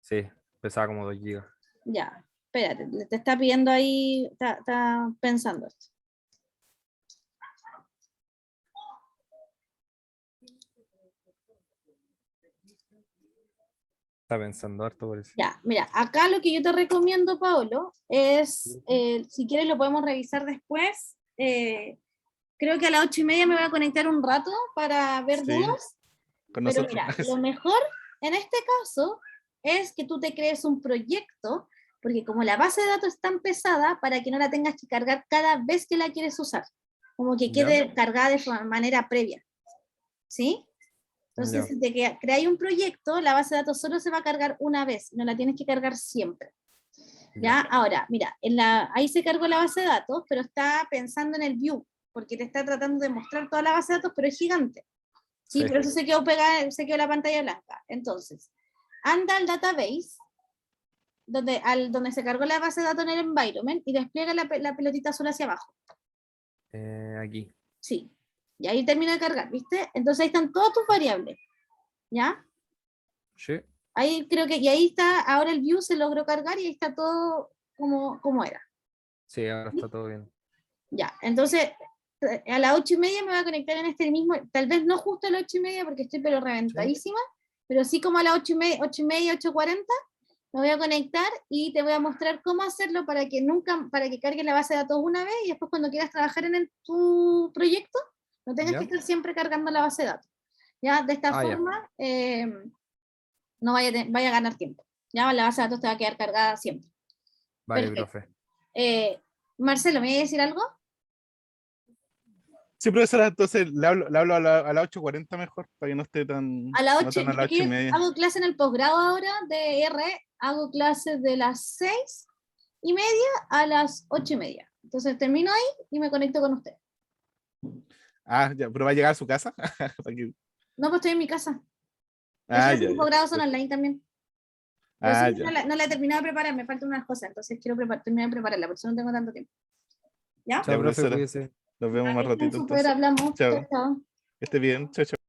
Sí, pesaba como 2 gigas. Ya, espérate, te está pidiendo ahí, está pensando esto. Está pensando harto por eso. Ya, mira, acá lo que yo te recomiendo, Paolo, es, si quieres lo podemos revisar después. Creo que a las 8:30 me voy a conectar un rato para ver Sí, dudas. con Pero nosotros. mira, lo mejor en este caso es que tú te crees un proyecto, porque como la base de datos es tan pesada, para que no la tengas que cargar cada vez que la quieres usar, como que Ya. quede cargada de manera previa. ¿Sí? Entonces, Ya. si te creáis un proyecto, la base de datos solo se va a cargar una vez, no la tienes que cargar siempre. ¿Ya? Ahora, mira, ahí se cargó la base de datos, pero está pensando en el view, porque te está tratando de mostrar toda la base de datos, pero es gigante. ¿Sí? Sí. Por eso se quedó pegada, se quedó la pantalla blanca. Entonces, anda al database, donde se cargó la base de datos en el environment, y despliega la pelotita azul hacia abajo. Aquí. Sí. Y ahí termina de cargar, ¿viste? Entonces ahí están todas tus variables. ¿Ya? Sí. Ahí creo que, y ahí está, ahora el view se logró cargar y ahí está todo como era. Sí, ahora está todo bien. Ya, entonces a las 8:30 me voy a conectar en este mismo, tal vez no justo a las 8:30 porque estoy pero reventadísima, pero sí como a las 8:30, 8:40, me voy a conectar y te voy a mostrar cómo hacerlo para que cargues la base de datos una vez y después cuando quieras trabajar en tu proyecto, no tengas ¿Ya? que estar siempre cargando la base de datos. Ya, de esta Ya. forma, no vaya a ganar tiempo. Ya, la base de datos te va a quedar cargada siempre. Vale, Perfecto. profe. Marcelo, ¿me iba a decir algo? Sí, profesora, entonces le hablo a las 8:40 mejor, para que no esté tan, A las no 8, tan a las aquí 8:30. hago clase en el posgrado ahora de R, hago clases de las 6:30 a las 8:30. Entonces termino ahí y me conecto con usted. Ah, ya, pero va a llegar a su casa. Para que- No, pues estoy en mi casa. Las Ah, clases ya, del ya. posgrado son online también. Pero Ah, sí, ya. no la he terminado de preparar, me faltan unas cosas, entonces quiero terminar de prepararla, por eso no tengo tanto tiempo. ¿Ya? Ya, Chao, profe, profesora. cuídese. Nos vemos más Que estén ratito súper, entonces. hablamos. Chao, Chao. chao. Que esté bien. Chao, chao.